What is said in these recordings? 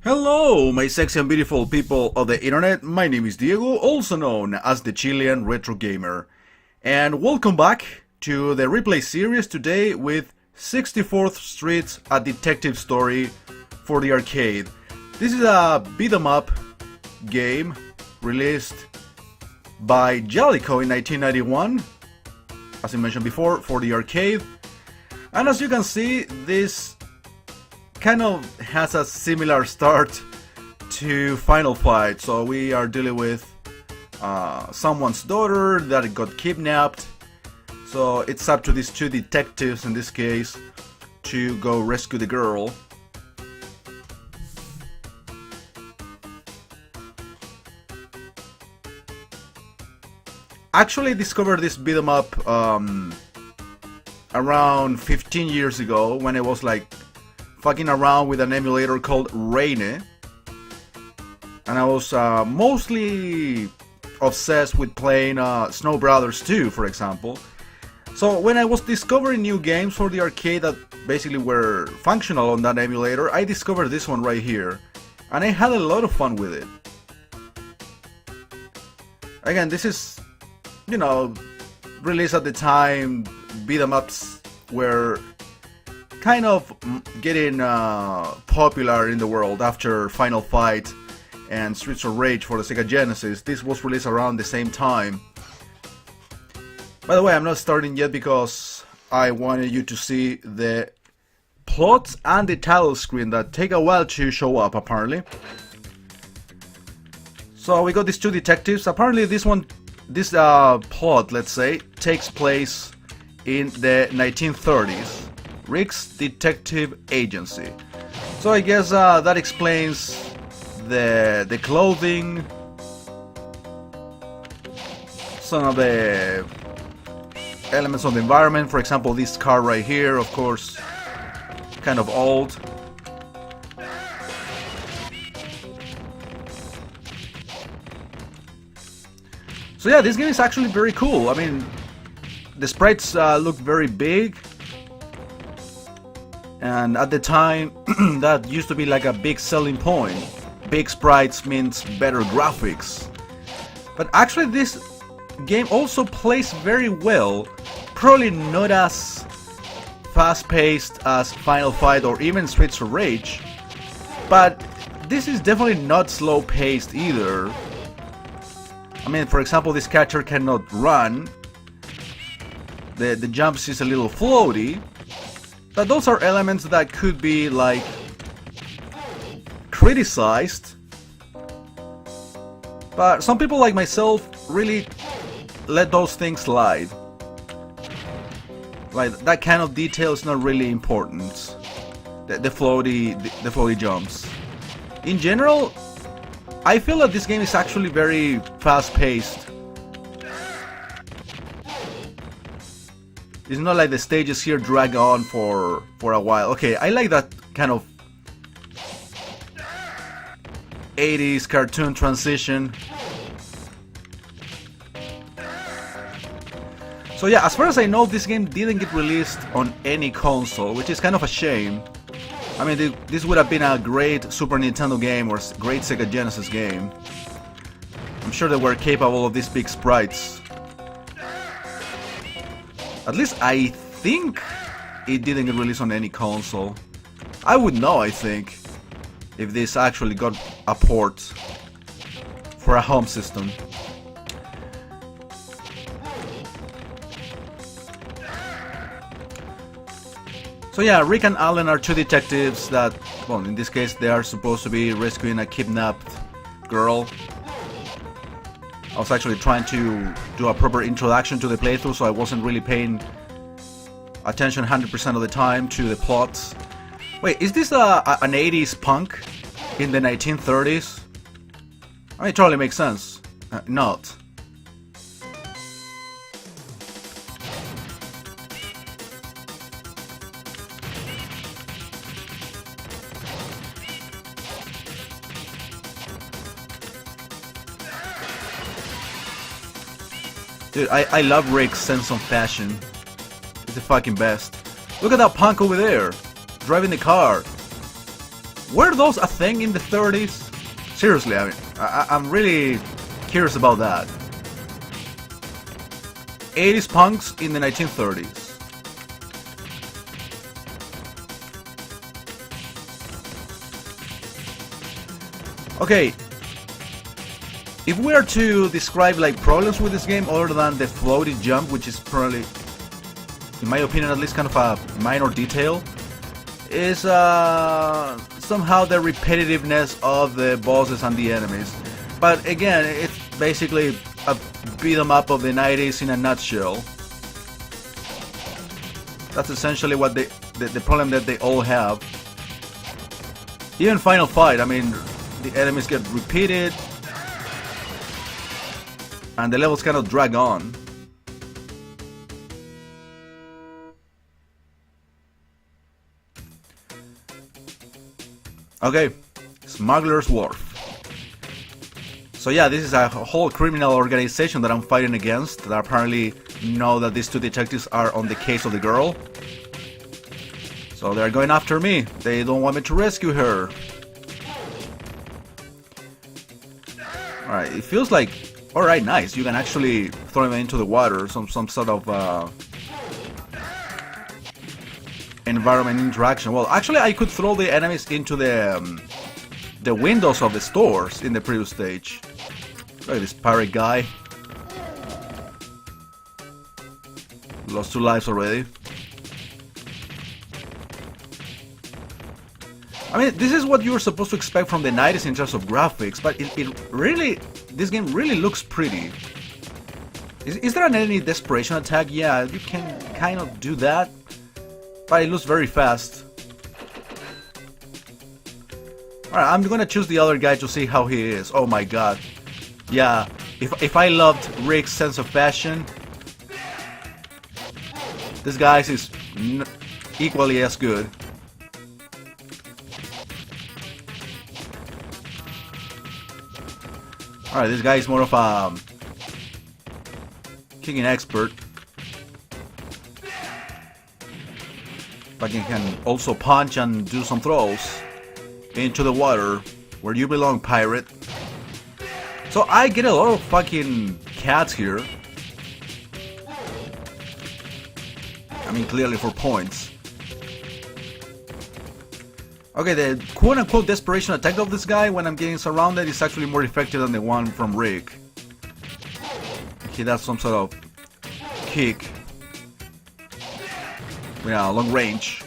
Hello, my sexy and beautiful people of the internet. My name is Diego, also known as the Chilean Retro Gamer. And welcome back to the replay series today with 64th Street, a detective story for the arcade. This is a beat 'em up game released by Jaleco in 1991, as I mentioned before, for the arcade. And as you can see, this kind of has a similar start to Final Fight. So we are dealing with someone's daughter that got kidnapped. So it's up to these two detectives in this case to go rescue the girl. Actually discovered this beat 'em up around 15 years ago when I was like fucking around with an emulator called Reine, and I was mostly obsessed with playing Snow Brothers 2, for example. So when I was discovering new games for the arcade that basically were functional on that emulator, I discovered this one right here, and I had a lot of fun with it. Again, this is, you know, released at the time beat 'em ups were kind of getting popular in the world after Final Fight and Streets of Rage for the Sega Genesis. This was released around the same time. By the way, I'm not starting yet because I wanted you to see the plots and the title screen that take a while to show up, apparently. So we got these two detectives. Apparently this plot, let's say, takes place in the 1930s. Rick's Detective Agency. So I guess that explains the clothing, some of the elements of the environment. For example, this car right here, of course, kind of old. So yeah, this game is actually very cool. I mean, the sprites look very big. And at the time, that used to be like a big selling point. Big sprites means better graphics. But actually this game also plays very well. Probably not as fast-paced as Final Fight or even Streets of Rage. But this is definitely not slow-paced either. I mean, for example, this character cannot run. The jumps is a little floaty. But those are elements that could be like criticized, but some people like myself really let those things slide. Like that kind of detail is not really important. The floaty jumps. In general, I feel that this game is actually very fast-paced. It's not like the stages here drag on for a while. Okay, I like that kind of 80s cartoon transition. So yeah, as far as I know, this game didn't get released on any console, which is kind of a shame. I mean, this would have been a great Super Nintendo game or great Sega Genesis game. I'm sure they were capable of these big sprites. At least I think it didn't get released on any console. I would know, I think, if this actually got a port for a home system. So yeah, Rick and Alan are two detectives that, well, in this case they are supposed to be rescuing a kidnapped girl. I was actually trying to do a proper introduction to the playthrough, so I wasn't really paying attention 100% of the time to the plots. Wait, is this an 80s punk in the 1930s? I mean, it totally makes sense. Not. Dude, I love Rick's sense of fashion. He's the fucking best. Look at that punk over there, driving the car. Were those a thing in the 30s? Seriously, I mean, I'm really curious about that. 80s punks in the 1930s. Okay, if we are to describe like problems with this game other than the floaty jump, which is probably, in my opinion at least, kind of a minor detail, is somehow the repetitiveness of the bosses and the enemies. But again, it's basically a beat 'em up of the 90s in a nutshell. That's essentially what the problem that they all have. Even Final Fight, I mean, the enemies get repeated and the levels kind of drag on. Okay, Smuggler's Wharf. So yeah, this is a whole criminal organization that I'm fighting against, that apparently know that these two detectives are on the case of the girl. So they're going after me. They don't want me to rescue her. Alright, it feels like, alright, nice. You can actually throw them into the water, some sort of environment interaction. Well, actually I could throw the enemies into the windows of the stores in the previous stage. Look at this pirate guy. Lost 2 lives already. I mean, this is what you were supposed to expect from the 90s in terms of graphics, but it really, this game really looks pretty. Is there an enemy desperation attack? Yeah, you can kind of do that, but it looks very fast. Alright, I'm gonna choose the other guy to see how he is. Oh my god. Yeah, if I loved Rick's sense of fashion, this guy's is equally as good. Alright, this guy is more of a kicking expert. But he can also punch and do some throws into the water where you belong, pirate. So I get a lot of fucking cats here. I mean, clearly for points. Okay, the quote-unquote desperation attack of this guy when I'm getting surrounded is actually more effective than the one from Rick. He does some sort of kick. Yeah, long range.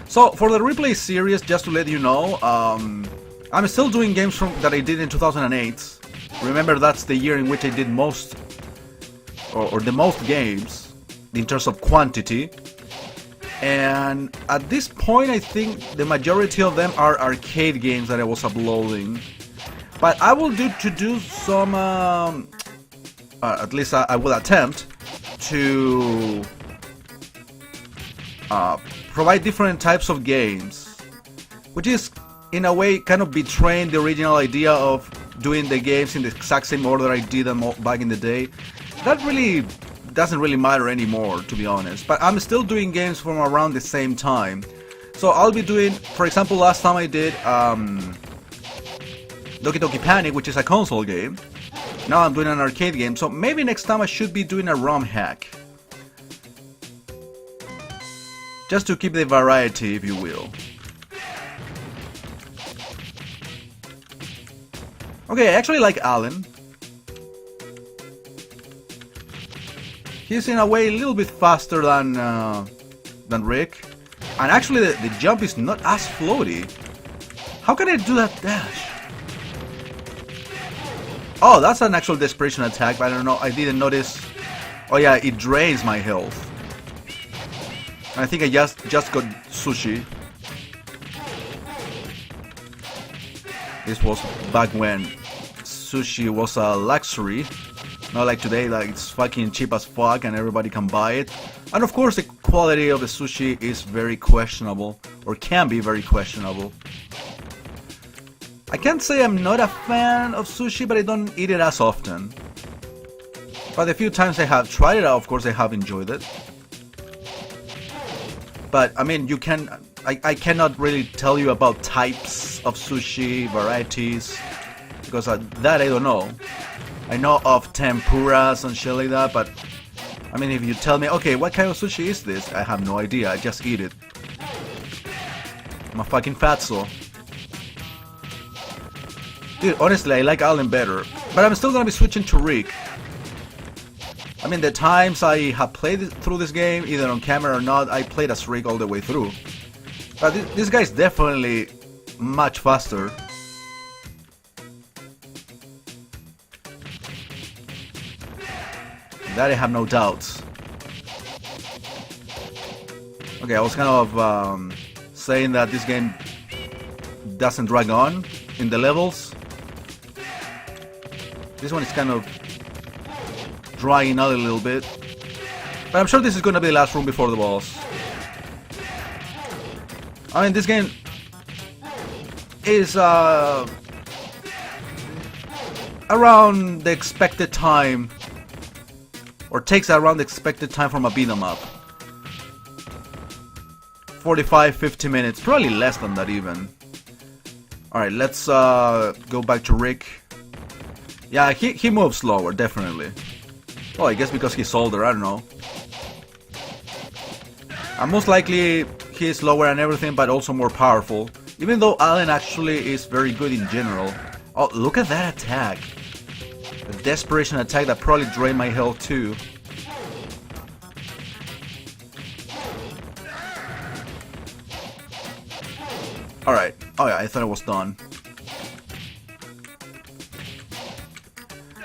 So, for the replay series, just to let you know, I'm still doing games that I did in 2008. Remember, that's the year in which I did most, or the most games, in terms of quantity. And at this point, I think the majority of them are arcade games that I was uploading. But I will do some, at least I will attempt to provide different types of games, which is in a way kind of betraying the original idea of doing the games in the exact same order I did them back in the day. That really doesn't really matter anymore, to be honest, but I'm still doing games from around the same time. So I'll be doing, for example, last time I did Doki Doki Panic, which is a console game. Now I'm doing an arcade game, so maybe next time I should be doing a ROM hack. Just to keep the variety, if you will. Okay, I actually like Alan. He's in a way a little bit faster than Rick. And actually the jump is not as floaty. How can I do that dash? Oh, that's an actual desperation attack, but I don't know, I didn't notice. Oh yeah, it drains my health. And I think I just got sushi. This was back when sushi was a luxury. Not like today, like it's fucking cheap as fuck and everybody can buy it. And of course the quality of the sushi is very questionable, or can be very questionable. I can't say I'm not a fan of sushi, but I don't eat it as often. But the few times I have tried it out, of course I have enjoyed it. But I mean, I cannot really tell you about types of sushi, varieties, because that I don't know. I know of tempuras and shit like that, but I mean, if you tell me, okay, what kind of sushi is this? I have no idea, I just eat it. I'm a fucking fatso. Dude, honestly, I like Allen better, but I'm still gonna be switching to Rick. I mean, the times I have played through this game, either on camera or not, I played as Rick all the way through. But this guy's definitely much faster. That I have no doubts. Okay, I was kind of saying that this game doesn't drag on in the levels. This one is kind of drying out a little bit. But I'm sure this is gonna be the last room before the boss. I mean, this game is around the expected time, or takes around the expected time from a beat 'em up. 45-50 minutes, probably less than that even. Alright, let's go back to Rick. Yeah, he moves slower, definitely. Well, I guess because he's older, I don't know. And most likely he's slower and everything, but also more powerful. Even though Allen actually is very good in general. Oh, look at that attack. The desperation attack that probably drained my health too. Alright. Oh yeah, I thought it was done.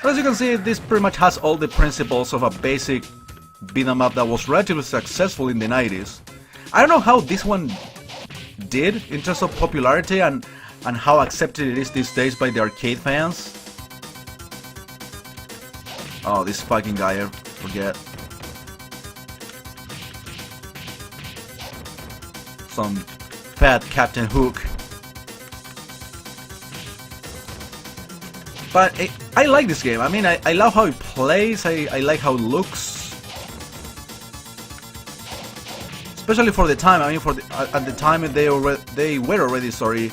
But as you can see, this pretty much has all the principles of a basic beat 'em up that was relatively successful in the 90s. I don't know how this one did in terms of popularity and how accepted it is these days by the arcade fans. Oh, this fucking guy, I forget. Some fat Captain Hook. But I like this game. I mean, I love how it plays. I like how it looks. Especially for the time. I mean, at the time they were already, sorry,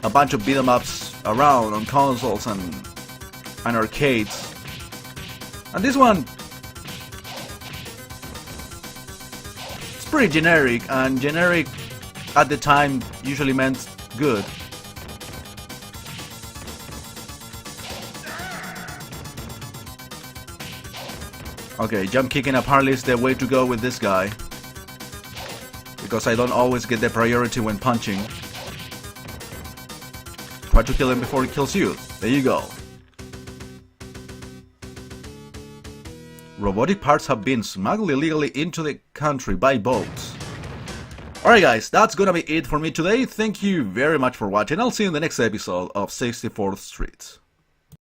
a bunch of beat 'em ups around on consoles and arcades. And this one, it's pretty generic, and generic at the time usually meant good. Okay, jump kicking apparently is the way to go with this guy. Because I don't always get the priority when punching. Try to kill him before he kills you. There you go. Robotic parts have been smuggled illegally into the country by boats. Alright guys, that's gonna be it for me today. Thank you very much for watching. I'll see you in the next episode of 64th Street.